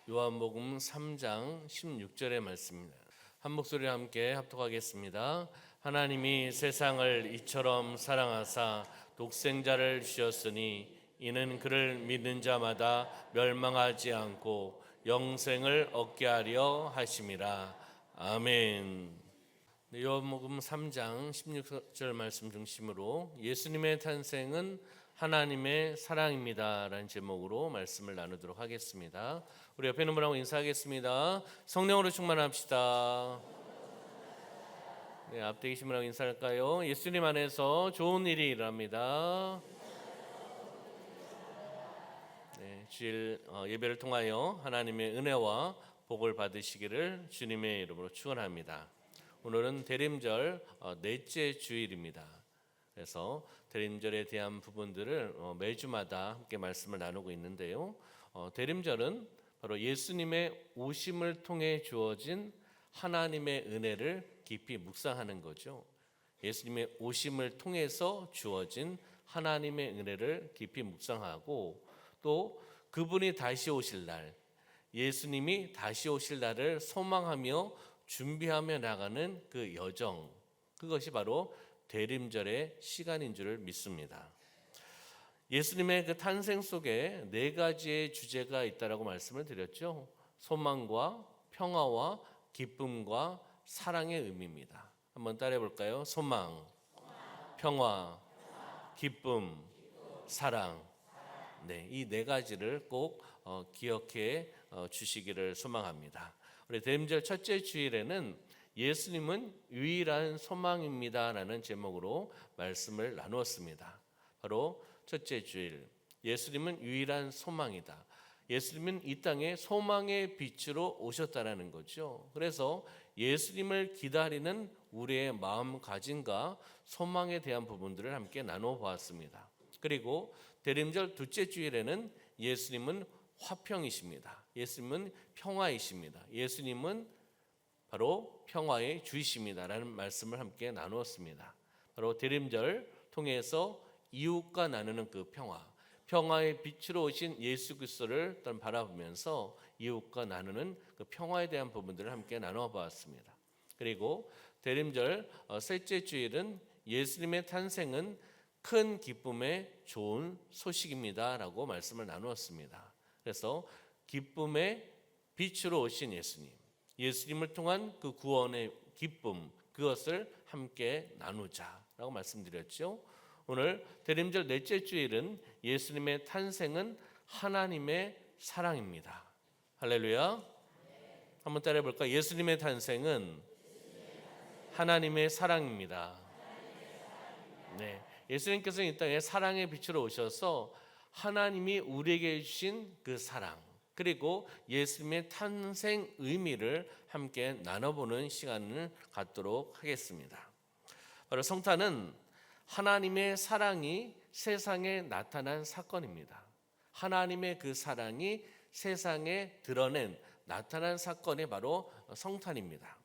요한복음 3장 16절의 말씀입니다. 한 목소리와 함께 합독하겠습니다. 하나님이 세상을 이처럼 사랑하사 독생자를 주셨으니 이는 그를 믿는 자마다 멸망하지 않고 영생을 얻게 하려 하심이라. 아멘. 요한복음 3장 16절 말씀 중심으로 예수님의 탄생은 하나님의 사랑입니다 라는 제목으로 말씀을 나누도록 하겠습니다. 우리 옆에 있는 분하고 인사하겠습니다. 성령으로 충만합시다. 네, 앞에 계신 분하고 인사할까요? 예수님 안에서 좋은 일이 일어납니다. 네, 주일 예배를 통하여 하나님의 은혜와 복을 받으시기를 주님의 이름으로 축원합니다. 오늘은 대림절 넷째 주일입니다. 그래서 대림절에 대한 부분들을 매주마다 함께 말씀을 나누고 있는데요. 대림절은 바로 예수님의 오심을 통해 주어진 하나님의 은혜를 깊이 묵상하는 거죠. 예수님의 오심을 통해서 주어진 하나님의 은혜를 깊이 묵상하고 또 그분이 다시 오실 날, 예수님이 다시 오실 날을 소망하며 준비하며 나가는 그 여정, 그것이 바로 대림절의 시간인 줄 믿습니다. 예수님의 그 탄생 속에 네 가지의 주제가 있다라고 말씀을 드렸죠. 소망과 평화와 기쁨과 사랑의 의미입니다. 한번 따라해 볼까요? 소망, 평화, 기쁨, 사랑. 네, 이 네 가지를 꼭 기억해 주시기를 소망합니다. 우리 대림절 첫째 주일에는 예수님은 유일한 소망입니다 라는 제목으로 말씀을 나누었습니다. 바로 첫째 주일, 예수님은 유일한 소망이다. 예수님은 이 땅에 소망의 빛으로 오셨다라는 거죠. 그래서 예수님을 기다리는 우리의 마음가짐과 소망에 대한 부분들을 함께 나눠 보았습니다. 그리고 대림절 둘째 주일에는 예수님은 화평이십니다. 예수님은 평화이십니다. 예수님은 바로 평화의 주이십니다 라는 말씀을 함께 나누었습니다. 바로 대림절 통해서 이웃과 나누는 그 평화의 빛으로 오신 예수 그리스도를 바라보면서 이웃과 나누는 그 평화에 대한 부분들을 함께 나누어 보았습니다. 그리고 대림절 셋째 주일은 예수님의 탄생은 큰 기쁨의 좋은 소식입니다 라고 말씀을 나누었습니다. 그래서 기쁨의 빛으로 오신 예수님을 통한 그 구원의 기쁨, 그것을 함께 나누자라고 말씀드렸죠. 오늘 대림절 넷째 주일은 예수님의 탄생은 하나님의 사랑입니다. 할렐루야. 한번 따라해 볼까? 예수님의 탄생은 하나님의 사랑입니다. 네, 예수님께서는 이 땅에 사랑의 빛으로 오셔서 하나님이 우리에게 주신 그 사랑, 그리고 예수님의 탄생 의미를 함께 나눠보는 시간을 갖도록 하겠습니다. 바로 성탄은 하나님의 사랑이 세상에 나타난 사건입니다. 하나님의 그 사랑이 세상에 드러낸 나타난 사건이 바로 성탄입니다.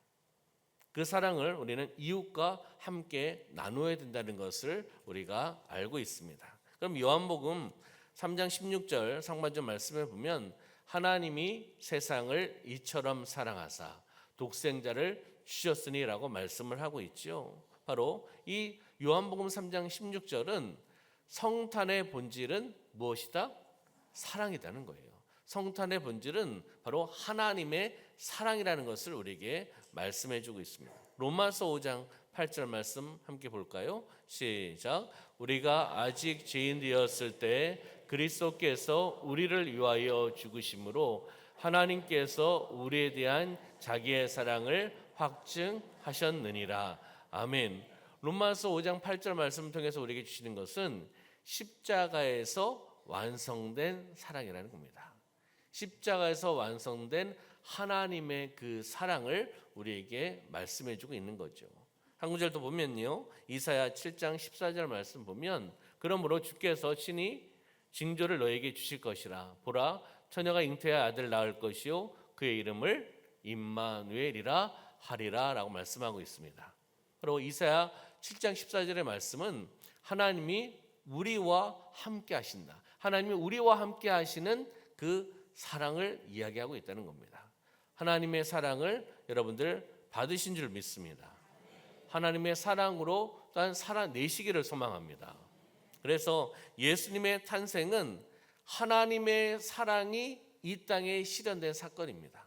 그 사랑을 우리는 이웃과 함께 나누어야 된다는 것을 우리가 알고 있습니다. 그럼 요한복음 3장 16절 상반절 말씀을 보면 하나님이 세상을 이처럼 사랑하사 독생자를 주셨으니 라고 말씀을 하고 있죠. 바로 이 요한복음 3장 16절은 성탄의 본질은 무엇이다? 사랑이라는 거예요. 성탄의 본질은 바로 하나님의 사랑이라는 것을 우리에게 말씀해 주고 있습니다. 로마서 5장 8절 말씀 함께 볼까요? 시작. 우리가 아직 죄인 되었을 때 그리스도께서 우리를 위하여 죽으심으로 하나님께서 우리에 대한 자기의 사랑을 확증하셨느니라. 아멘. 로마서 5장 8절 말씀을 통해서 우리에게 주시는 것은 십자가에서 완성된 사랑이라는 겁니다. 십자가에서 완성된 하나님의 그 사랑을 우리에게 말씀해 주고 있는 거죠. 한 구절도 보면요, 이사야 7장 14절 말씀 보면 그러므로 주께서 친히 징조를 너에게 주실 것이라. 보라, 처녀가 잉태하여 아들 낳을 것이요 그의 이름을 임마누엘이라 하리라 라고 말씀하고 있습니다. 바로 이사야 7장 14절의 말씀은 하나님이 우리와 함께 하신다. 하나님이 우리와 함께 하시는 그 사랑을 이야기하고 있다는 겁니다. 하나님의 사랑을 여러분들 받으신 줄 믿습니다. 하나님의 사랑으로 또한 살아내시기를 소망합니다. 그래서 예수님의 탄생은 하나님의 사랑이 이 땅에 실현된 사건입니다.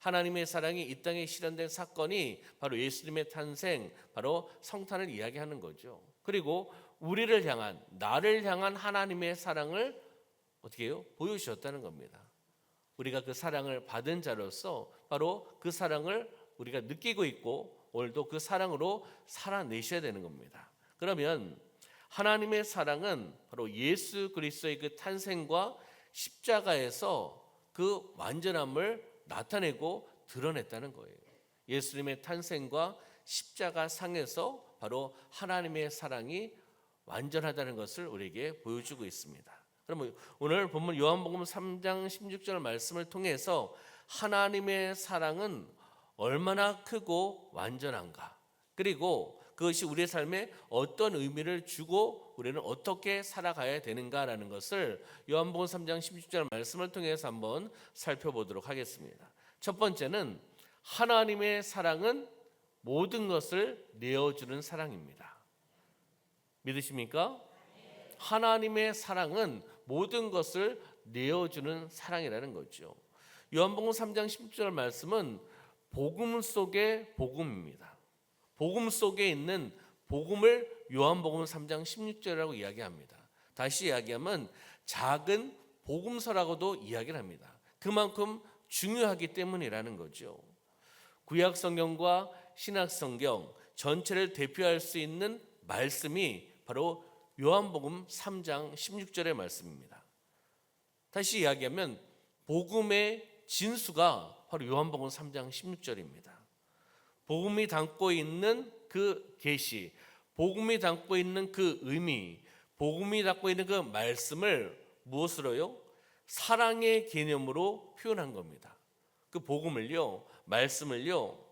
하나님의 사랑이 이 땅에 실현된 사건이 바로 예수님의 탄생, 바로 성탄을 이야기하는 거죠. 그리고 우리를 향한, 나를 향한 하나님의 사랑을 어떻게 해요? 보여주셨다는 겁니다. 우리가 그 사랑을 받은 자로서 바로 그 사랑을 우리가 느끼고 있고 오늘도 그 사랑으로 살아내셔야 되는 겁니다. 그러면 하나님의 사랑은 바로 예수 그리스도의 그 탄생과 십자가에서 그 완전함을 나타내고 드러냈다는 거예요. 예수님의 탄생과 십자가 상에서 바로 하나님의 사랑이 완전하다는 것을 우리에게 보여주고 있습니다. 그러면 오늘 본문 요한복음 3장 16절 말씀을 통해서 하나님의 사랑은 얼마나 크고 완전한가, 그리고 그것이 우리의 삶에 어떤 의미를 주고 우리는 어떻게 살아가야 되는가라는 것을 요한복음 3장 16절 말씀을 통해서 한번 살펴보도록 하겠습니다. 첫 번째는 하나님의 사랑은 모든 것을 내어주는 사랑입니다. 믿으십니까? 하나님의 사랑은 모든 것을 내어주는 사랑이라는 거죠. 요한복음 3장 16절 말씀은 복음 속의 복음입니다. 복음 속에 있는 복음을 요한복음 3장 16절이라고 이야기합니다. 다시 이야기하면 작은 복음서라고도 이야기를 합니다. 그만큼 중요하기 때문이라는 거죠. 구약 성경과 신약 성경 전체를 대표할 수 있는 말씀이 바로 요한복음 3장 16절의 말씀입니다. 다시 이야기하면 복음의 진수가 바로 요한복음 3장 16절입니다. 복음이 담고 있는 그 계시, 복음이 담고 있는 그 의미, 복음이 담고 있는 그 말씀을 무엇으로요? 사랑의 개념으로 표현한 겁니다. 그 복음을요, 말씀을요,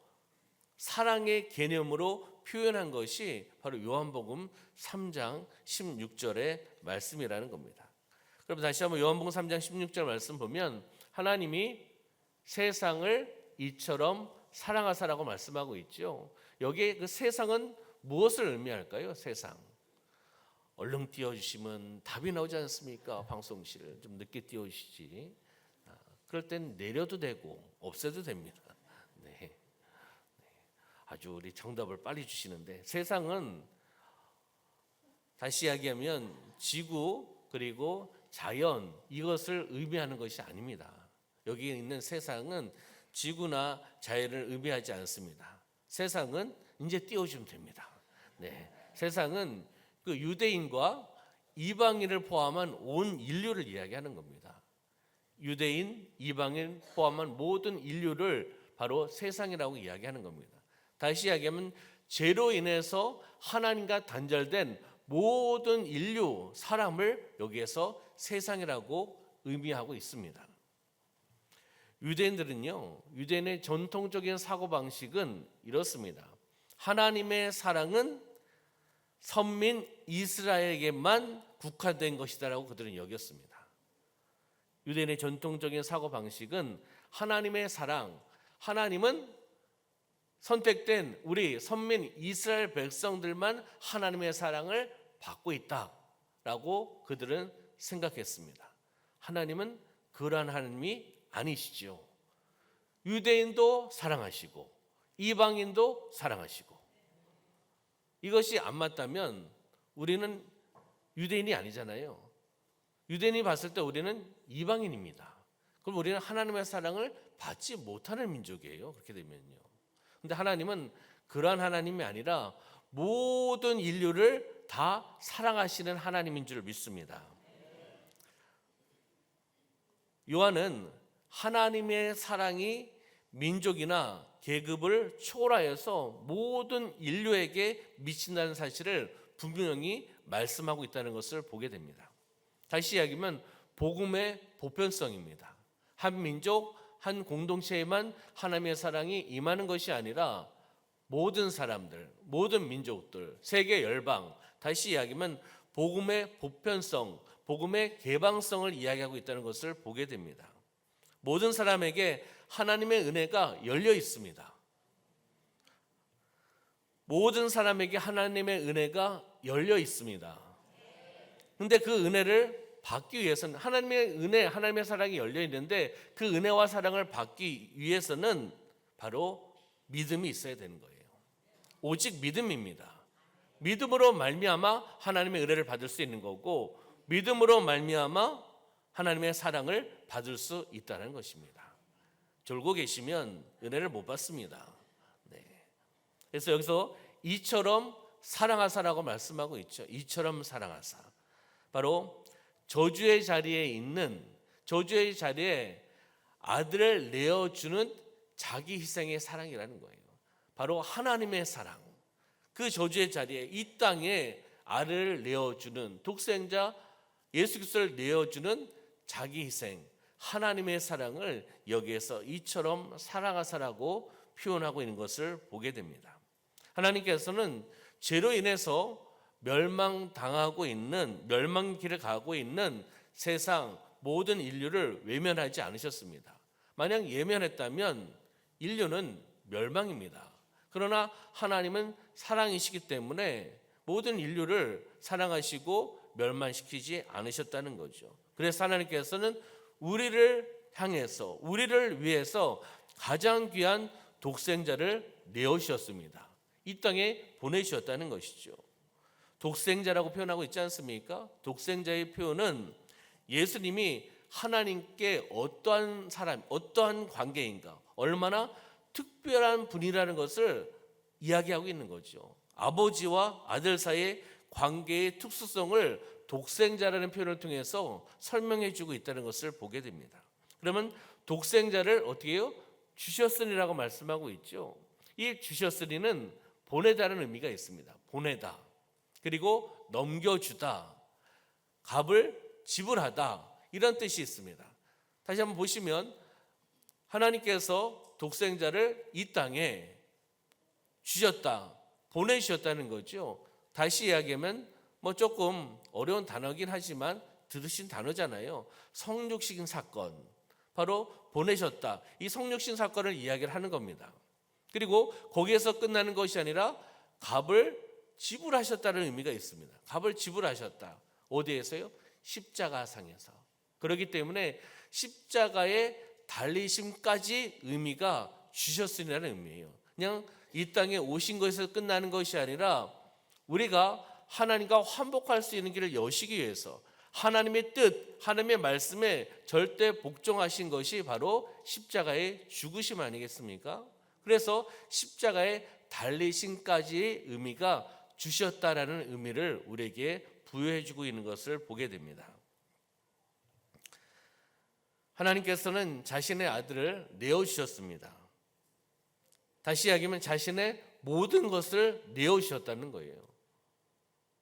사랑의 개념으로 표현한 것이 바로 요한복음 3장 16절의 말씀이라는 겁니다. 그럼 다시 한번 요한복음 3장 16절 말씀 보면 하나님이 세상을 이처럼 사랑하사라고 말씀하고 있죠. 여기에 그 세상은 무엇을 의미할까요? 세상. 얼른 띄워주시면 답이 나오지 않습니까? 방송실 좀 늦게 띄워주시지. 그럴 땐 내려도 되고 없애도 됩니다. 네. 아주 우리 정답을 빨리 주시는데, 세상은 다시 이야기하면 지구 그리고 자연, 이것을 의미하는 것이 아닙니다. 여기 있는 세상은 지구나 자연을 의미하지 않습니다. 세상은 이제 띄워주면 됩니다. 네. 세상은 그 유대인과 이방인을 포함한 온 인류를 이야기하는 겁니다. 유대인, 이방인 포함한 모든 인류를 바로 세상이라고 이야기하는 겁니다. 다시 이야기하면 죄로 인해서 하나님과 단절된 모든 인류, 사람을 여기에서 세상이라고 의미하고 있습니다. 유대인들은요, 유대인의 전통적인 사고방식은 이렇습니다. 하나님의 사랑은 선민 이스라엘에게만 국한된 것이다라고 그들은 여겼습니다. 유대인의 전통적인 사고방식은 하나님의 사랑, 하나님은 선택된 우리 선민 이스라엘 백성들만 하나님의 사랑을 받고 있다라고 그들은 생각했습니다. 하나님은 그러한 하나님이 아니시죠. 유대인도 사랑하시고 이방인도 사랑하시고, 이것이 안 맞다면 우리는 유대인이 아니잖아요. 유대인이 봤을 때 우리는 이방인입니다. 그럼 우리는 하나님의 사랑을 받지 못하는 민족이에요. 그렇게 되면요. 근데 하나님은 그러한 하나님이 아니라 모든 인류를 다 사랑하시는 하나님인 줄 믿습니다. 요한은 하나님의 사랑이 민족이나 계급을 초월하여서 모든 인류에게 미친다는 사실을 분명히 말씀하고 있다는 것을 보게 됩니다. 다시 이야기하면 복음의 보편성입니다. 한 민족, 한 공동체에만 하나님의 사랑이 임하는 것이 아니라 모든 사람들, 모든 민족들, 세계 열방, 다시 이야기하면 복음의 보편성, 복음의 개방성을 이야기하고 있다는 것을 보게 됩니다. 모든 사람에게 하나님의 은혜가 열려 있습니다. 모든 사람에게 하나님의 은혜가 열려 있습니다. 근데 그 은혜를 받기 위해서는 하나님의 은혜, 하나님의 사랑이 열려 있는데 그 은혜와 사랑을 받기 위해서는 바로 믿음이 있어야 되는 거예요. 오직 믿음입니다. 믿음으로 말미암아 하나님의 은혜를 받을 수 있는 거고 믿음으로 말미암아 하나님의 사랑을 받을 수 있다는 것입니다. 졸고 계시면 은혜를 못 받습니다. 네. 그래서 여기서 이처럼 사랑하사라고 말씀하고 있죠. 이처럼 사랑하사. 바로 저주의 자리에 있는 저주의 자리에 아들을 내어주는 자기 희생의 사랑이라는 거예요. 바로 하나님의 사랑. 그 저주의 자리에 이 땅에 아들을 내어주는 독생자 예수 그리스도를 내어주는 자기 희생 하나님의 사랑을 여기에서 이처럼 사랑하사라고 표현하고 있는 것을 보게 됩니다. 하나님께서는 죄로 인해서 멸망당하고 있는 멸망길을 가고 있는 세상 모든 인류를 외면하지 않으셨습니다. 만약 예면했다면 인류는 멸망입니다. 그러나 하나님은 사랑이시기 때문에 모든 인류를 사랑하시고 멸망시키지 않으셨다는 거죠. 그래서 하나님께서는 우리를 향해서 우리를 위해서 가장 귀한 독생자를 내어주셨습니다. 이 땅에 보내주셨다는 것이죠. 독생자라고 표현하고 있지 않습니까? 독생자의 표현은 예수님이 하나님께 어떠한 사람, 어떠한 관계인가, 얼마나 특별한 분이라는 것을 이야기하고 있는 거죠. 아버지와 아들 사이의 관계의 특수성을 독생자라는 표현을 통해서 설명해 주고 있다는 것을 보게 됩니다. 그러면 독생자를 어떻게 해요? 주셨으니라고 말씀하고 있죠. 이 주셨으니는 보내다는 의미가 있습니다. 보내다. 그리고 넘겨주다. 값을 지불하다. 이런 뜻이 있습니다. 다시 한번 보시면 하나님께서 독생자를 이 땅에 주셨다. 보내주셨다는 거죠. 다시 이야기하면 조금 어려운 단어긴 하지만 들으신 단어잖아요. 성육신 사건. 바로 보내셨다. 이 성육신 사건을 이야기를 하는 겁니다. 그리고 거기에서 끝나는 것이 아니라 값을 지불하셨다는 의미가 있습니다. 값을 지불하셨다. 어디에서요? 십자가상에서. 그렇기 때문에 십자가의 달리심까지 의미가 주셨으리라는 의미예요. 그냥 이 땅에 오신 것에서 끝나는 것이 아니라 우리가 하나님과 환복할 수 있는 길을 여시기 위해서 하나님의 뜻, 하나님의 말씀에 절대 복종하신 것이 바로 십자가의 죽으심 아니겠습니까? 그래서 십자가의 달리심까지의 의미가 주셨다라는 의미를 우리에게 부여해주고 있는 것을 보게 됩니다. 하나님께서는 자신의 아들을 내어주셨습니다. 다시 이야기하면 자신의 모든 것을 내어주셨다는 거예요.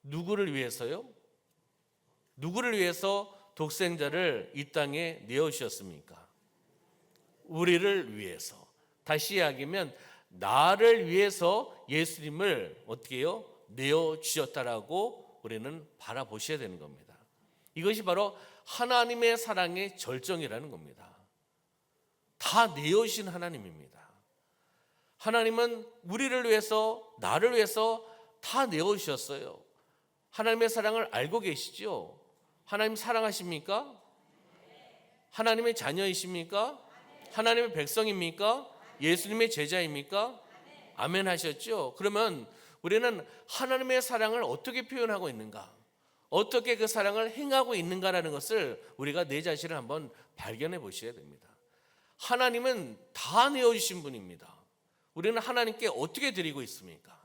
누구를 위해서요? 누구를 위해서 독생자를 이 땅에 내어주셨습니까? 우리를 위해서. 다시 이야기하면 나를 위해서 예수님을 어떻게 해요? 내어주셨다라고 우리는 바라보셔야 되는 겁니다. 이것이 바로 하나님의 사랑의 절정이라는 겁니다. 다 내어주신 하나님입니다. 하나님은 우리를 위해서 나를 위해서 다 내어주셨어요. 하나님의 사랑을 알고 계시죠? 하나님 사랑하십니까? 하나님의 자녀이십니까? 하나님의 백성입니까? 예수님의 제자입니까? 아멘 하셨죠? 그러면 우리는 하나님의 사랑을 어떻게 표현하고 있는가? 어떻게 그 사랑을 행하고 있는가라는 것을 우리가 내 자신을 한번 발견해 보셔야 됩니다. 하나님은 다 내어주신 분입니다. 우리는 하나님께 어떻게 드리고 있습니까?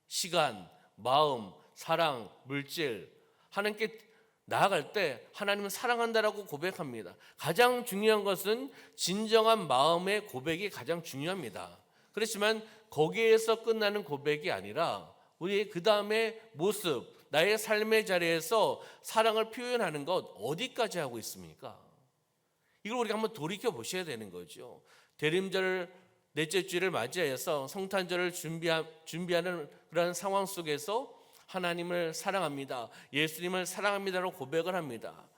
시간, 마음, 사랑, 물질. 하나님께 나아갈 때 하나님은 사랑한다라고 고백합니다. 가장 중요한 것은 진정한 마음의 고백이 가장 중요합니다. 그렇지만 거기에서 끝나는 고백이 아니라 우리의 그 다음의 모습, 나의 삶의 자리에서 사랑을 표현하는 것 어디까지 하고 있습니까? 이걸 우리가 한번 돌이켜 보셔야 되는 거죠. 대림절 넷째 주일을 맞이해서 성탄절을 준비하는 그런 상황 속에서 하나님을 사랑합니다. 예수님을 사랑합니다라고 고백을 합니다.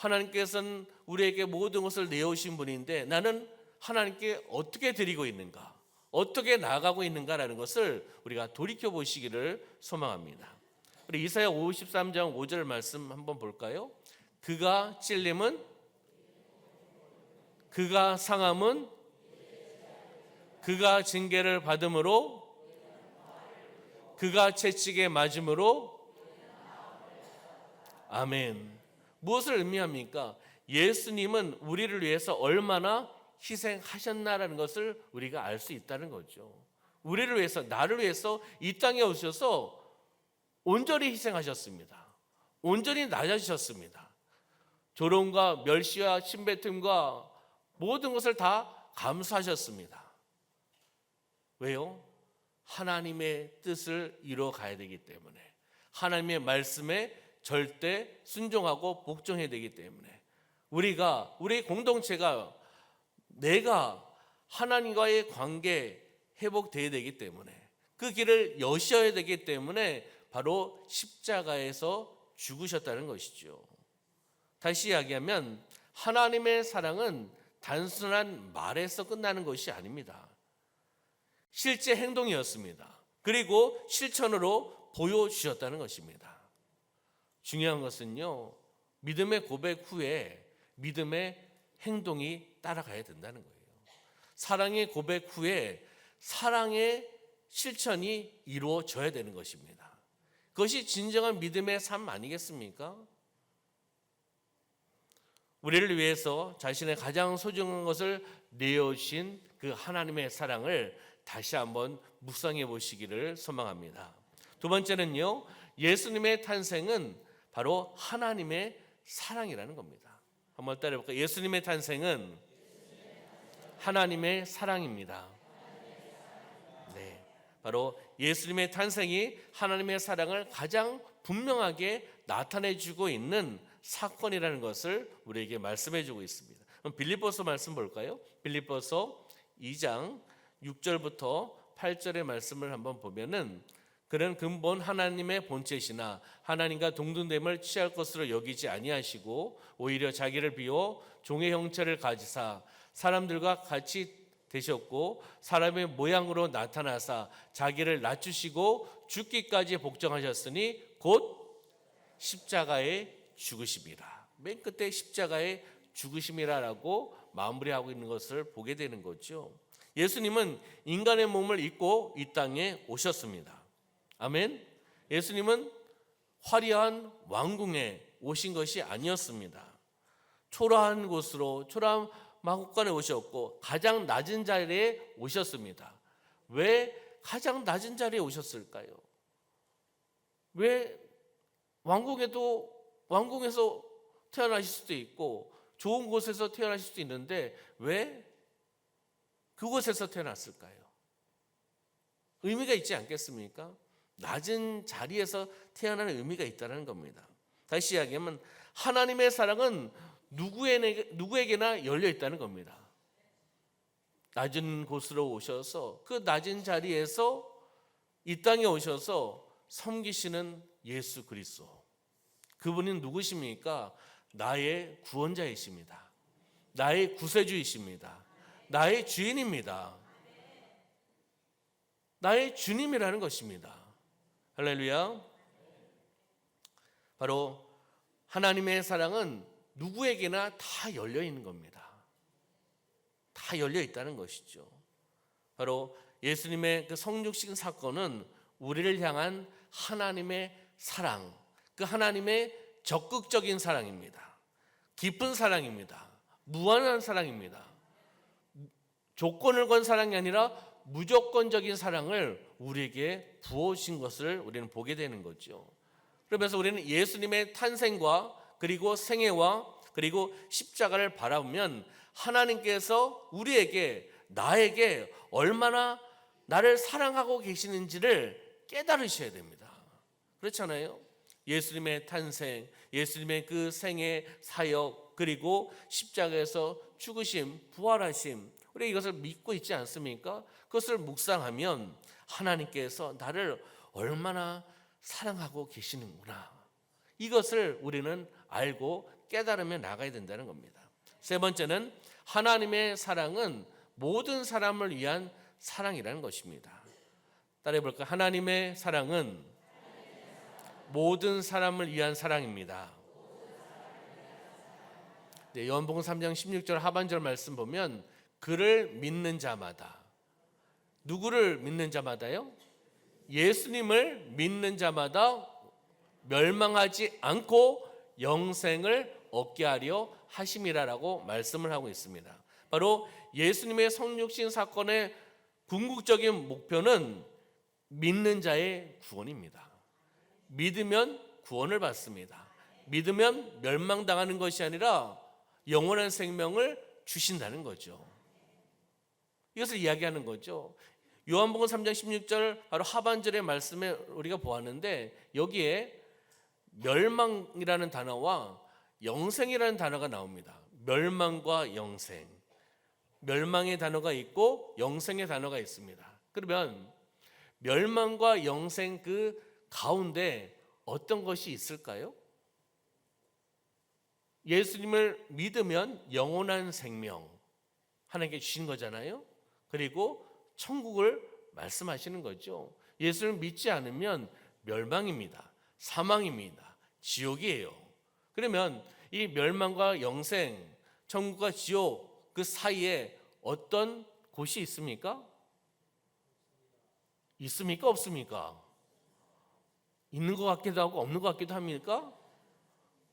하나님께서는 우리에게 모든 것을 내어오신 분인데 나는 하나님께 어떻게 드리고 있는가, 어떻게 나아가고 있는가라는 것을 우리가 돌이켜 보시기를 소망합니다. 우리 이사야 53장 5절 말씀 한번 볼까요? 그가 찔림은, 그가 상함은, 그가 징계를 받음으로, 그가 채찍에 맞음으로. 아멘. 무엇을 의미합니까? 예수님은 우리를 위해서 얼마나 희생하셨나라는 것을 우리가 알 수 있다는 거죠. 우리를 위해서, 나를 위해서 이 땅에 오셔서 온전히 희생하셨습니다. 온전히 낮아지셨습니다. 조롱과 멸시와 침뱉음과 모든 것을 다 감수하셨습니다. 왜요? 하나님의 뜻을 이루어 가야 되기 때문에, 하나님의 말씀에 절대 순종하고 복종해야 되기 때문에, 우리 공동체가, 내가 하나님과의 관계 회복되어야 되기 때문에, 그 길을 여셔야 되기 때문에 바로 십자가에서 죽으셨다는 것이죠. 다시 이야기하면 하나님의 사랑은 단순한 말에서 끝나는 것이 아닙니다. 실제 행동이었습니다. 그리고 실천으로 보여주셨다는 것입니다. 중요한 것은요, 믿음의 고백 후에 믿음의 행동이 따라가야 된다는 거예요. 사랑의 고백 후에 사랑의 실천이 이루어져야 되는 것입니다. 그것이 진정한 믿음의 삶 아니겠습니까? 우리를 위해서 자신의 가장 소중한 것을 내어주신 그 하나님의 사랑을 다시 한번 묵상해 보시기를 소망합니다. 두 번째는요, 예수님의 탄생은 바로 하나님의 사랑이라는 겁니다. 한번 따라해볼까요? 예수님의 탄생은 하나님의 사랑입니다. 네, 바로 예수님의 탄생이 하나님의 사랑을 가장 분명하게 나타내주고 있는 사건이라는 것을 우리에게 말씀해주고 있습니다. 그럼 빌립보서 말씀 볼까요? 빌립보서 2장 6절부터 8절의 말씀을 한번 보면은, 그는 근본 하나님의 본체시나 하나님과 동등됨을 취할 것으로 여기지 아니하시고 오히려 자기를 비워 종의 형체를 가지사 사람들과 같이 되셨고 사람의 모양으로 나타나사 자기를 낮추시고 죽기까지 복종하셨으니 곧 십자가에 죽으심이라. 맨 끝에 십자가에 죽으심이라라고 마무리하고 있는 것을 보게 되는 거죠. 예수님은 인간의 몸을 입고 이 땅에 오셨습니다. 아멘. 예수님은 화려한 왕궁에 오신 것이 아니었습니다. 초라한 곳으로, 초라한 마국간에 오셨고 가장 낮은 자리에 오셨습니다. 왜 가장 낮은 자리에 오셨을까요? 왜 왕궁에서 태어나실 수도 있고 좋은 곳에서 태어나실 수도 있는데 왜 그곳에서 태어났을까요? 의미가 있지 않겠습니까? 낮은 자리에서 태어나는 의미가 있다는 겁니다. 다시 이야기하면 하나님의 사랑은 누구에게나 열려 있다는 겁니다. 낮은 곳으로 오셔서 그 낮은 자리에서 이 땅에 오셔서 섬기시는 예수 그리스도, 그분은 누구십니까? 나의 구원자이십니다. 나의 구세주이십니다. 나의 주인입니다. 나의 주님이라는 것입니다. 할렐루야. 바로 하나님의 사랑은 누구에게나 다 열려 있는 겁니다. 다 열려 있다는 것이죠. 바로 예수님의 그 성육신 사건은 우리를 향한 하나님의 사랑, 그 하나님의 적극적인 사랑입니다. 깊은 사랑입니다. 무한한 사랑입니다. 조건을 건 사랑이 아니라 무조건적인 사랑을 우리에게 부어주신 것을 우리는 보게 되는 거죠. 그러면서 우리는 예수님의 탄생과 그리고 생애와 그리고 십자가를 바라보면 하나님께서 우리에게, 나에게 얼마나 나를 사랑하고 계시는지를 깨달으셔야 됩니다. 그렇잖아요. 예수님의 탄생, 예수님의 그 생애, 사역, 그리고 십자가에서 죽으심, 부활하심, 우리 이것을 믿고 있지 않습니까? 그것을 묵상하면 하나님께서 나를 얼마나 사랑하고 계시는구나, 이것을 우리는 알고 깨달으며 나가야 된다는 겁니다. 세 번째는 하나님의 사랑은 모든 사람을 위한 사랑이라는 것입니다. 따라해 볼까요? 하나님의 사랑은 모든 사람을 위한 사랑입니다. 네, 요한복음 3장 16절 하반절 말씀 보면 그를 믿는 자마다, 누구를 믿는 자마다요? 예수님을 믿는 자마다 멸망하지 않고 영생을 얻게 하려 하심이라라고 말씀을 하고 있습니다. 바로 예수님의 성육신 사건의 궁극적인 목표는 믿는 자의 구원입니다. 믿으면 구원을 받습니다. 믿으면 멸망당하는 것이 아니라 영원한 생명을 주신다는 거죠. 이것을 이야기하는 거죠. 요한복음 3장 16절 바로 하반절의 말씀에 우리가 보았는데 여기에 멸망이라는 단어와 영생이라는 단어가 나옵니다. 멸망과 영생. 멸망의 단어가 있고 영생의 단어가 있습니다. 그러면 멸망과 영생 그 가운데 어떤 것이 있을까요? 예수님을 믿으면 영원한 생명 하나님께 주신 거잖아요. 그리고 천국을 말씀하시는 거죠. 예수를 믿지 않으면 멸망입니다. 사망입니다. 지옥이에요. 그러면 이 멸망과 영생, 천국과 지옥 그 사이에 어떤 곳이 있습니까? 있습니까? 없습니까? 있는 것 같기도 하고 없는 것 같기도 합니까?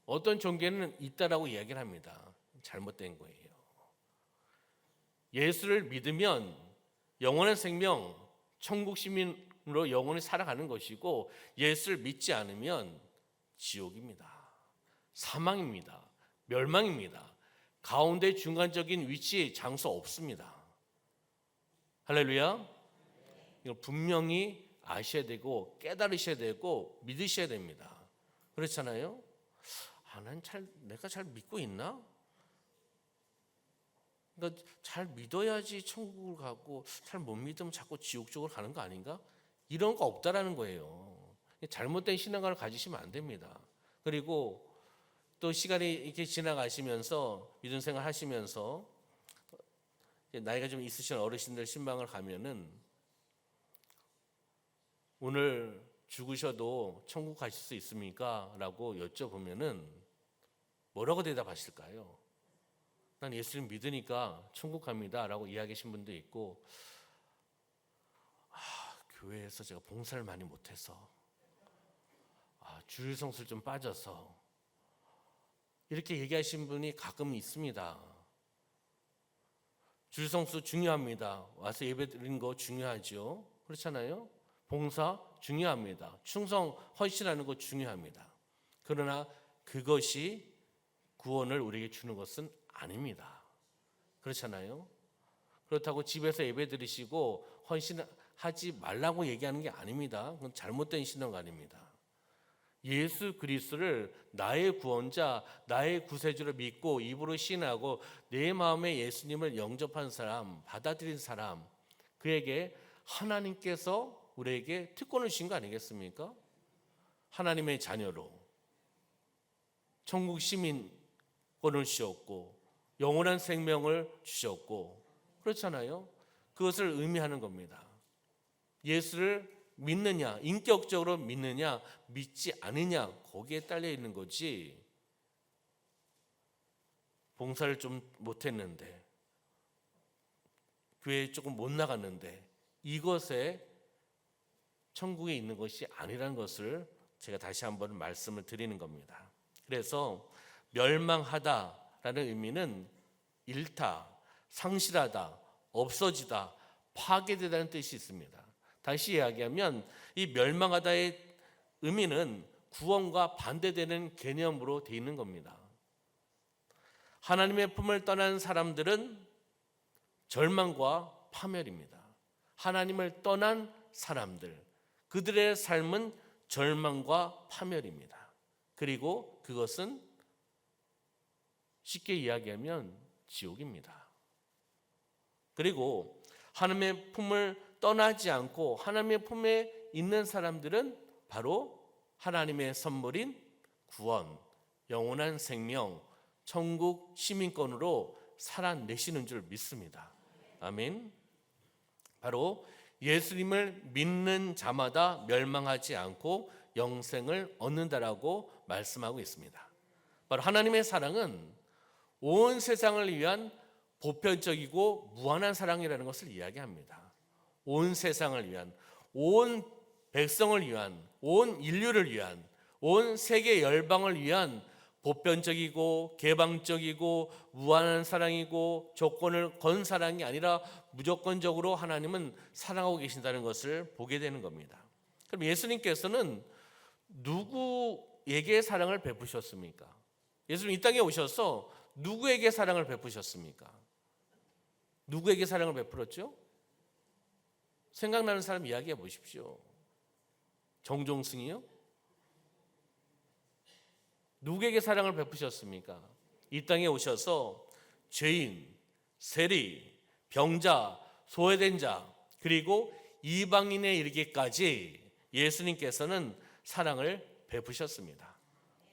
어떤 종교는 있다라고 이야기를 합니다. 잘못된 거예요. 예수를 믿으면 영원한 생명, 천국 시민으로 영원히 살아가는 것이고 예수를 믿지 않으면 지옥입니다. 사망입니다. 멸망입니다. 가운데 중간적인 위치, 장소 없습니다. 할렐루야. 이걸 분명히 아셔야 되고 깨달으셔야 되고 믿으셔야 됩니다. 그렇잖아요. 내가 잘 믿고 있나? 그러니까 잘 믿어야지 천국을 가고 잘 못 믿으면 자꾸 지옥 쪽으로 가는 거 아닌가? 이런 거 없다라는 거예요. 잘못된 신앙관을 가지시면 안 됩니다. 그리고 또 시간이 이렇게 지나가시면서 믿음 생활 하시면서 나이가 좀 있으신 어르신들 신방을 가면은 오늘 죽으셔도 천국 가실 수 있습니까? 라고 여쭤보면은 뭐라고 대답하실까요? 난 예수님 믿으니까 천국 갑니다 라고 이야기하신 분도 있고, 교회에서 제가 봉사를 많이 못해서, 주일 성수를 좀 빠져서, 이렇게 얘기하신 분이 가끔 있습니다. 주일 성수 중요합니다. 와서 예배 드리는 거 중요하죠. 그렇잖아요. 봉사 중요합니다. 충성 헌신하는 거 중요합니다. 그러나 그것이 구원을 우리에게 주는 것은 아닙니다. 그렇잖아요. 그렇다고 집에서 예배 드리시고 헌신하지 말라고 얘기하는 게 아닙니다. 그건 잘못된 신앙관입니다. 예수 그리스도를 나의 구원자, 나의 구세주를 믿고 입으로 신하고 내 마음에 예수님을 영접한 사람, 받아들인 사람, 그에게 하나님께서 우리에게 특권을 주신 거 아니겠습니까? 하나님의 자녀로 천국 시민권을 주셨고 영원한 생명을 주셨고, 그렇잖아요. 그것을 의미하는 겁니다. 예수를 믿느냐, 인격적으로 믿느냐, 믿지 않느냐, 거기에 딸려 있는 거지. 봉사를 좀 못했는데, 교회에 조금 못 나갔는데, 이것에 천국에 있는 것이 아니라는 것을 제가 다시 한번 말씀을 드리는 겁니다. 그래서 멸망하다라는 의미는 잃다, 상실하다, 없어지다, 파괴되다는 뜻이 있습니다. 다시 이야기하면 이 멸망하다의 의미는 구원과 반대되는 개념으로 되어 있는 겁니다. 하나님의 품을 떠난 사람들은 절망과 파멸입니다. 하나님을 떠난 사람들, 그들의 삶은 절망과 파멸입니다. 그리고 그것은 쉽게 이야기하면 지옥입니다. 그리고 하나님의 품을 떠나지 않고 하나님의 품에 있는 사람들은 바로 하나님의 선물인 구원, 영원한 생명, 천국 시민권으로 살아내시는 줄 믿습니다. 아멘. 바로 예수님을 믿는 자마다 멸망하지 않고 영생을 얻는다라고 말씀하고 있습니다. 바로 하나님의 사랑은 온 세상을 위한 보편적이고 무한한 사랑이라는 것을 이야기합니다. 온 세상을 위한, 온 백성을 위한, 온 인류를 위한, 온 세계 열방을 위한 보편적이고 개방적이고 무한한 사랑이고 조건을 건 사랑이 아니라 무조건적으로 하나님은 사랑하고 계신다는 것을 보게 되는 겁니다. 그럼 예수님께서는 누구에게 사랑을 베푸셨습니까? 예수님 이 땅에 오셔서 누구에게 사랑을 베푸셨습니까? 누구에게 사랑을 베풀었죠? 생각나는 사람 이야기해 보십시오. 정종승이요? 누구에게 사랑을 베푸셨습니까? 이 땅에 오셔서 죄인, 세리, 병자, 소외된 자, 그리고 이방인에 이르기까지 예수님께서는 사랑을 베푸셨습니다.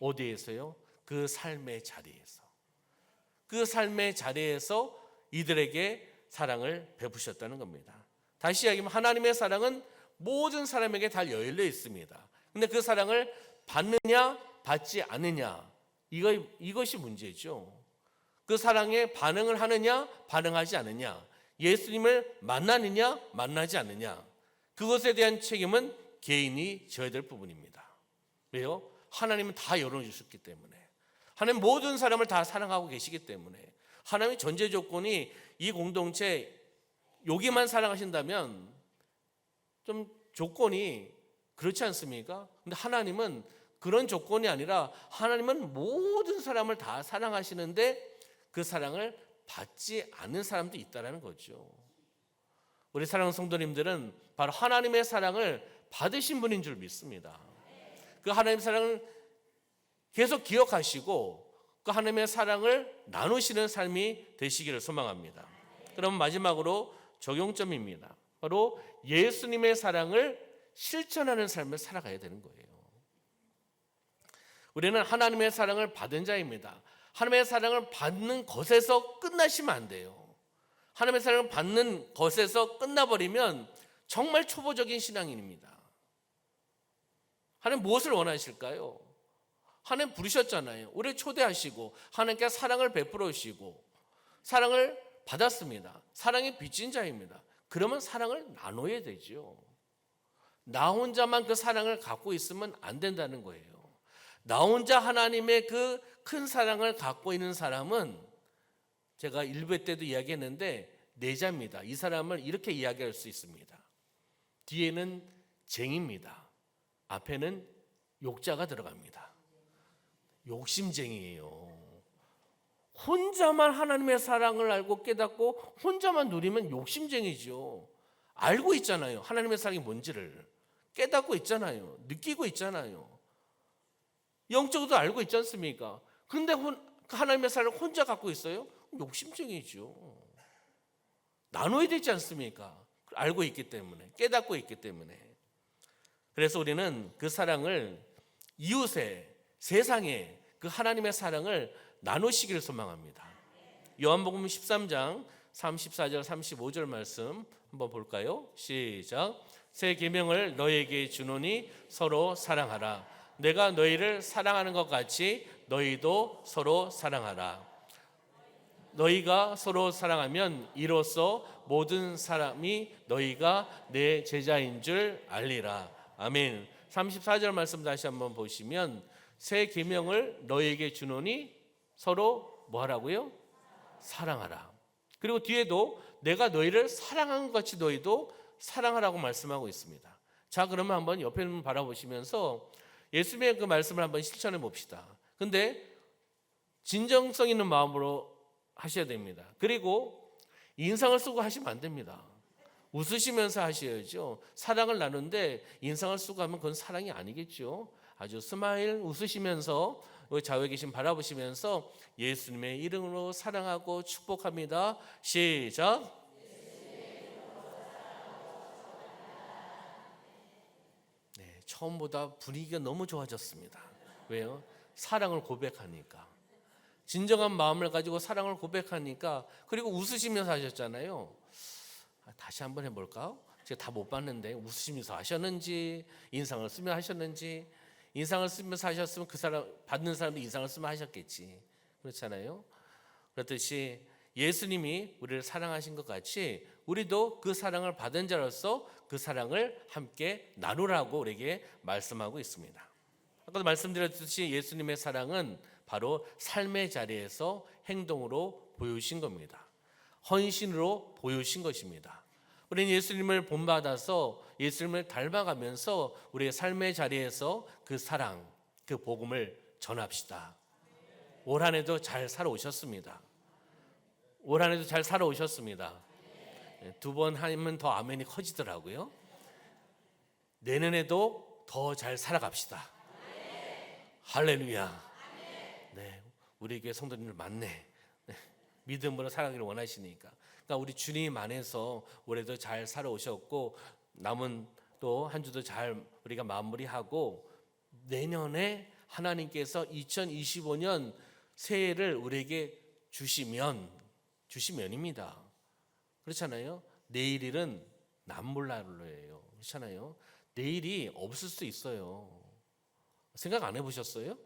어디에서요? 그 삶의 자리에서. 그 삶의 자리에서 이들에게 사랑을 베푸셨다는 겁니다. 다시 이야기하면 하나님의 사랑은 모든 사람에게 다 열려 있습니다. 근데 그 사랑을 받느냐 받지 않느냐, 이것이 문제죠. 그 사랑에 반응을 하느냐 반응하지 않느냐, 예수님을 만나느냐 만나지 않느냐, 그것에 대한 책임은 개인이 져야 될 부분입니다. 왜요? 하나님은 다 열어주셨기 때문에, 하나님 모든 사람을 다 사랑하고 계시기 때문에, 하나님의 전제 조건이 이 공동체 여기만 사랑하신다면 좀 조건이 그렇지 않습니까? 근데 하나님은 그런 조건이 아니라 하나님은 모든 사람을 다 사랑하시는데 그 사랑을 받지 않는 사람도 있다는 거죠. 우리 사랑하는 성도님들은 바로 하나님의 사랑을 받으신 분인 줄 믿습니다. 그 하나님의 사랑을 계속 기억하시고 그 하나님의 사랑을 나누시는 삶이 되시기를 소망합니다. 그럼 마지막으로 적용점입니다. 바로 예수님의 사랑을 실천하는 삶을 살아가야 되는 거예요. 우리는 하나님의 사랑을 받은 자입니다. 하나님의 사랑을 받는 것에서 끝나시면 안 돼요. 하나님의 사랑을 받는 것에서 끝나버리면 정말 초보적인 신앙인입니다. 하나님 무엇을 원하실까요? 하나님 부르셨잖아요. 우리를 초대하시고 하나님께 사랑을 베풀어 주시고 사랑을 받았습니다. 사랑의 빚진 자입니다. 그러면 사랑을 나눠야 되죠. 나 혼자만 그 사랑을 갖고 있으면 안 된다는 거예요. 나 혼자 하나님의 그 큰 사랑을 갖고 있는 사람은, 제가 1부 때도 이야기했는데 내자입니다. 이 사람을 이렇게 이야기할 수 있습니다. 뒤에는 쟁입니다. 앞에는 욕자가 들어갑니다. 욕심쟁이에요. 혼자만 하나님의 사랑을 알고 깨닫고 혼자만 누리면 욕심쟁이죠. 알고 있잖아요. 하나님의 사랑이 뭔지를 깨닫고 있잖아요. 느끼고 있잖아요. 영적으로도 알고 있지 않습니까? 근데 하나님의 사랑을 혼자 갖고 있어요? 욕심쟁이죠. 나눠야 되지 않습니까? 알고 있기 때문에, 깨닫고 있기 때문에. 그래서 우리는 그 사랑을 이웃에, 세상에 그 하나님의 사랑을 나누시기를 소망합니다. 요한복음 13장 34절 35절 말씀 한번 볼까요? 시작. 새 계명을 너희에게 주노니 서로 사랑하라. 내가 너희를 사랑하는 것 같이 너희도 서로 사랑하라. 너희가 서로 사랑하면 이로써 모든 사람이 너희가 내 제자인 줄 알리라. 아멘. 34절 말씀 다시 한번 보시면 새 계명을 너희에게 주노니 서로 뭐 하라고요? 사랑하라. 그리고 뒤에도 내가 너희를 사랑한 것 같이 너희도 사랑하라고 말씀하고 있습니다. 자, 그러면 한번 옆에 분 바라보시면서 예수님의 그 말씀을 한번 실천해 봅시다. 근데 진정성 있는 마음으로 하셔야 됩니다. 그리고 인상을 쓰고 하시면 안 됩니다. 웃으시면서 하셔야죠. 사랑을 나누는데 인상을 쓰고 하면 그건 사랑이 아니겠죠. 아주 스마일 웃으시면서 좌우에 계신 바라보시면서 예수님의 이름으로 사랑하고 축복합니다. 시작. 네, 처음보다 분위기가 너무 좋아졌습니다. 왜요? 사랑을 고백하니까. 진정한 마음을 가지고 사랑을 고백하니까, 그리고 웃으시면서 하셨잖아요. 다시 한번 해볼까요? 제가 다 못 봤는데 웃으시면서 하셨는지, 인상을 쓰며 하셨는지. 인상을 쓰면서 하셨으면 그 사람, 받는 사람도 인상을 쓰며 하셨겠지. 그렇잖아요. 그렇듯이 예수님이 우리를 사랑하신 것 같이 우리도 그 사랑을 받은 자로서 그 사랑을 함께 나누라고 우리에게 말씀하고 있습니다. 아까도 말씀드렸듯이 예수님의 사랑은 바로 삶의 자리에서 행동으로 보여주신 겁니다. 헌신으로 보여주신 것입니다. 우리는 예수님을 본받아서 예수님을 닮아가면서 우리의 삶의 자리에서 그 사랑, 그 복음을 전합시다. 올 한 해도 잘 살아오셨습니다. 올 한 해도 잘 살아오셨습니다. 두 번 하면 더 아멘이 커지더라고요. 내년에도 더 잘 살아갑시다. 할렐루야. 네, 우리 교회 성도님들 많네. 네, 믿음으로 살아가기를 원하시니까. 그러니까 우리 주님 안에서 올해도 잘 살아오셨고, 남은 또 한 주도 잘 우리가 마무리하고, 내년에 하나님께서 2025년 새해를 우리에게 주시면입니다. 그렇잖아요. 내일일은 남몰라로예요. 그렇잖아요. 내일이 없을 수 있어요. 생각 안 해보셨어요?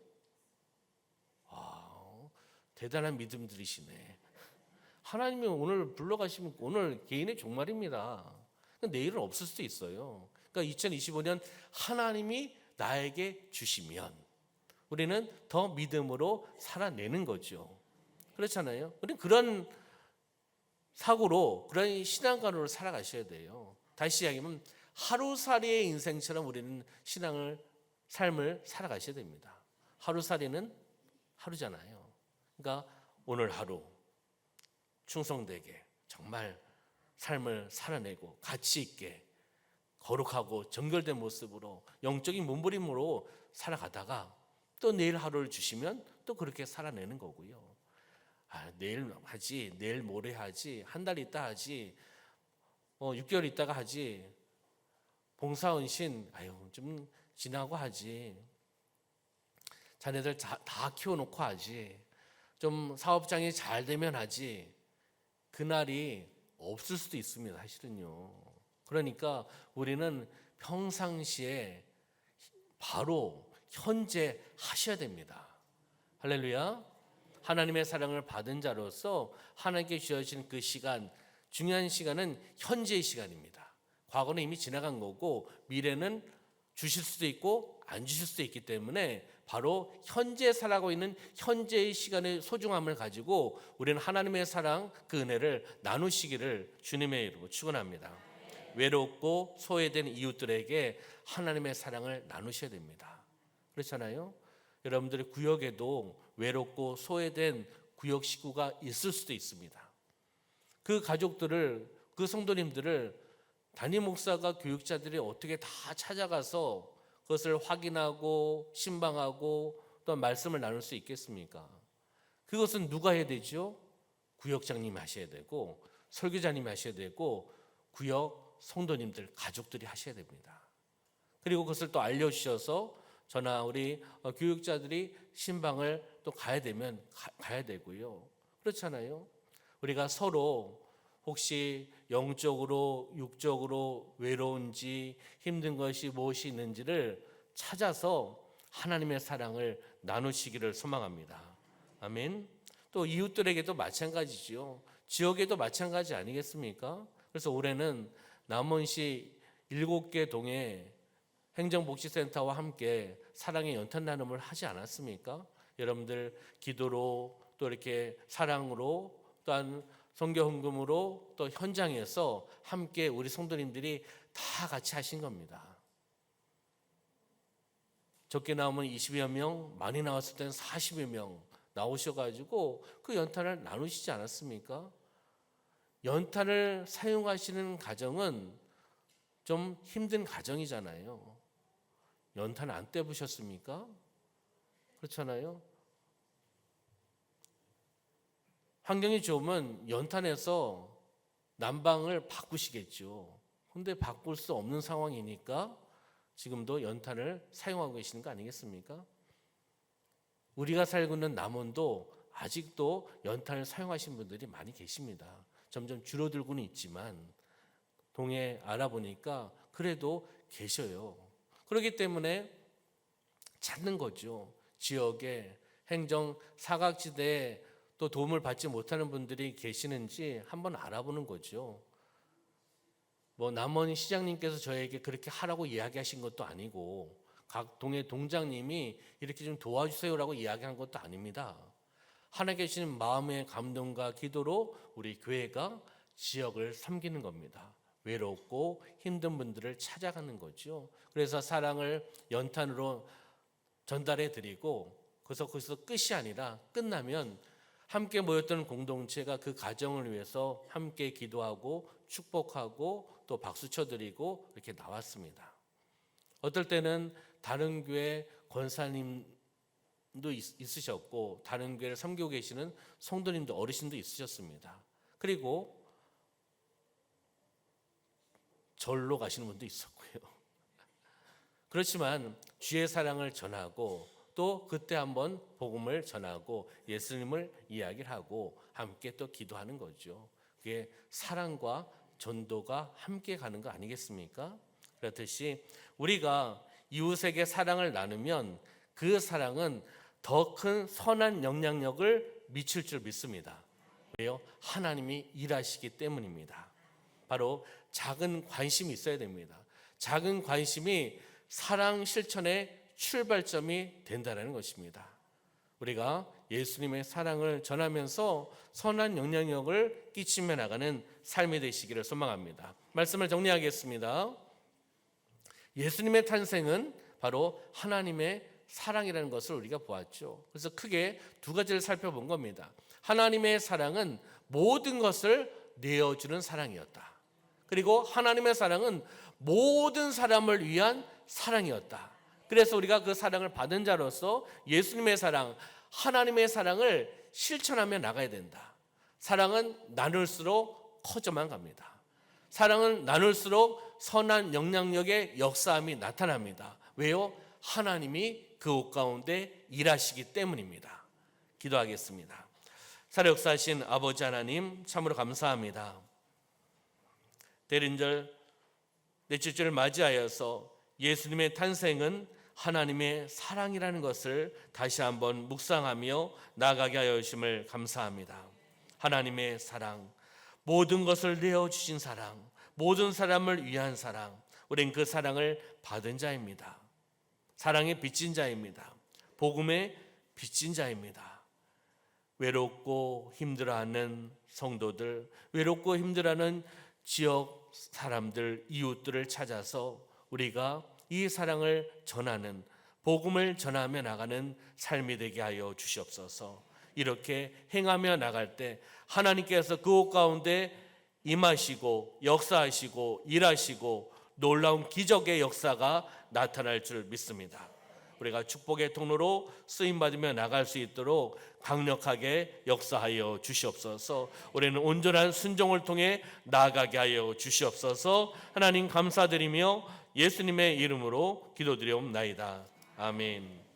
대단한 믿음들이시네. 하나님이 오늘 불러가시면 오늘 개인의 종말입니다. 내일은 없을 수도 있어요. 그러니까 2025년 하나님이 나에게 주시면 우리는 더 믿음으로 살아내는 거죠. 그렇잖아요. 우리는 그런 사고로, 그런 신앙관으로 살아가셔야 돼요. 다시 이야기하면 하루살이의 인생처럼 우리는 삶을 살아가셔야 됩니다. 하루살이는 하루잖아요. 그러니까 오늘 하루 충성되게 정말 삶을 살아내고 가치 있게 거룩하고 정결된 모습으로 영적인 몸부림으로 살아가다가 또 내일 하루를 주시면 또 그렇게 살아내는 거고요. 내일 하지, 내일 모레 하지, 한 달 있다 하지, 6개월 있다가 하지, 봉사헌신 좀 지나고 하지, 자네들 다 키워놓고 하지, 좀 사업장이 잘 되면 하지, 그날이 없을 수도 있습니다. 사실은요. 그러니까 우리는 평상시에 바로 현재 하셔야 됩니다. 할렐루야. 하나님의 사랑을 받은 자로서 하나님께 주어진 그 시간, 중요한 시간은 현재의 시간입니다. 과거는 이미 지나간 거고 미래는 주실 수도 있고 안 주실 수도 있기 때문에 바로 현재 살아가고 있는 현재의 시간의 소중함을 가지고 우리는 하나님의 사랑, 그 은혜를 나누시기를 주님의 이름으로 축원합니다. 외롭고 소외된 이웃들에게 하나님의 사랑을 나누셔야 됩니다. 그렇잖아요. 여러분들의 구역에도 외롭고 소외된 구역 식구가 있을 수도 있습니다. 그 가족들을, 그 성도님들을 담임 목사가, 교육자들이 어떻게 다 찾아가서 그것을 확인하고 신방하고 또 말씀을 나눌 수 있겠습니까? 그것은 누가 해야 되죠? 구역장님이 하셔야 되고, 설교자님이 하셔야 되고, 구역 성도님들, 가족들이 하셔야 됩니다. 그리고 그것을 또 알려주셔서 저나 우리 교육자들이 신방을 또 가야 되면 가야 되고요. 그렇잖아요. 우리가 서로 혹시 영적으로 육적으로 외로운지 힘든 것이 무엇이 있는지를 찾아서 하나님의 사랑을 나누시기를 소망합니다. 아멘. 또 이웃들에게도 마찬가지지요. 지역에도 마찬가지 아니겠습니까? 그래서 올해는 남원시 7개 동에 행정복지센터와 함께 사랑의 연탄 나눔을 하지 않았습니까? 여러분들 기도로 또 이렇게 사랑으로 또한 선교 헌금으로 또 현장에서 함께 우리 성도님들이 다 같이 하신 겁니다. 적게 나오면 20여 명, 많이 나왔을 때는 40여 명 나오셔가지고 그 연탄을 나누시지 않았습니까? 연탄을 사용하시는 가정은 좀 힘든 가정이잖아요. 연탄 안 떼보셨습니까? 그렇잖아요. 환경이 좋으면 연탄에서 난방을 바꾸시겠죠. 근데 바꿀 수 없는 상황이니까 지금도 연탄을 사용하고 계시는 거 아니겠습니까? 우리가 살고 있는 남원도 아직도 연탄을 사용하시는 분들이 많이 계십니다. 점점 줄어들고는 있지만 동해 알아보니까 그래도 계셔요. 그렇기 때문에 찾는 거죠. 지역에 행정 사각지대에 또 도움을 받지 못하는 분들이 계시는지 한번 알아보는 거죠. 뭐 남원 시장님께서 저에게 그렇게 하라고 이야기하신 것도 아니고 각 동의 동장님이 이렇게 좀 도와주세요라고 이야기한 것도 아닙니다. 하나 계시는 마음의 감동과 기도로 우리 교회가 지역을 섬기는 겁니다. 외롭고 힘든 분들을 찾아가는 거죠. 그래서 사랑을 연탄으로 전달해 드리고 그래서 거기서 끝이 아니라 끝나면 함께 모였던 공동체가 그 가정을 위해서 함께 기도하고 축복하고 또 박수 쳐드리고 이렇게 나왔습니다. 어떨 때는 다른 교회 권사님도 있으셨고 다른 교회를 섬기고 계시는 성도님도 어르신도 있으셨습니다. 그리고 절로 가시는 분도 있었고요. 그렇지만 주의 사랑을 전하고 또 그때 한번 복음을 전하고 예수님을 이야기를 하고 함께 또 기도하는 거죠. 그게 사랑과 전도가 함께 가는 거 아니겠습니까? 그렇듯이 우리가 이웃에게 사랑을 나누면 그 사랑은 더 큰 선한 영향력을 미칠 줄 믿습니다. 왜요? 하나님이 일하시기 때문입니다. 바로 작은 관심이 있어야 됩니다. 작은 관심이 사랑 실천의 출발점이 된다는 것입니다. 우리가 예수님의 사랑을 전하면서 선한 영향력을 끼치며 나가는 삶이 되시기를 소망합니다. 말씀을 정리하겠습니다. 예수님의 탄생은 바로 하나님의 사랑이라는 것을 우리가 보았죠. 그래서 크게 두 가지를 살펴본 겁니다. 하나님의 사랑은 모든 것을 내어주는 사랑이었다. 그리고 하나님의 사랑은 모든 사람을 위한 사랑이었다. 그래서 우리가 그 사랑을 받은 자로서 예수님의 사랑, 하나님의 사랑을 실천하며 나가야 된다. 사랑은 나눌수록 커져만 갑니다. 사랑은 나눌수록 선한 영향력의 역사함이 나타납니다. 왜요? 하나님이 그 옷 가운데 일하시기 때문입니다. 기도하겠습니다. 살아 역사하신 아버지 하나님 참으로 감사합니다. 대림절 넷째주를 맞이하여서 예수님의 탄생은 하나님의 사랑이라는 것을 다시 한번 묵상하며 나아가게 하여 주심을 감사합니다. 하나님의 사랑, 모든 것을 내어주신 사랑, 모든 사람을 위한 사랑, 우린 그 사랑을 받은 자입니다. 사랑에 빚진 자입니다. 복음에 빚진 자입니다. 외롭고 힘들어하는 성도들, 외롭고 힘들어하는 지역 사람들, 이웃들을 찾아서 우리가 이 사랑을 전하는, 복음을 전하며 나가는 삶이 되게 하여 주시옵소서. 이렇게 행하며 나갈 때 하나님께서 그 옷 가운데 임하시고 역사하시고 일하시고 놀라운 기적의 역사가 나타날 줄 믿습니다. 우리가 축복의 통로로 쓰임받으며 나갈 수 있도록 강력하게 역사하여 주시옵소서. 우리는 온전한 순종을 통해 나아가게 하여 주시옵소서. 하나님 감사드리며 예수님의 이름으로 기도드리옵나이다. 아멘.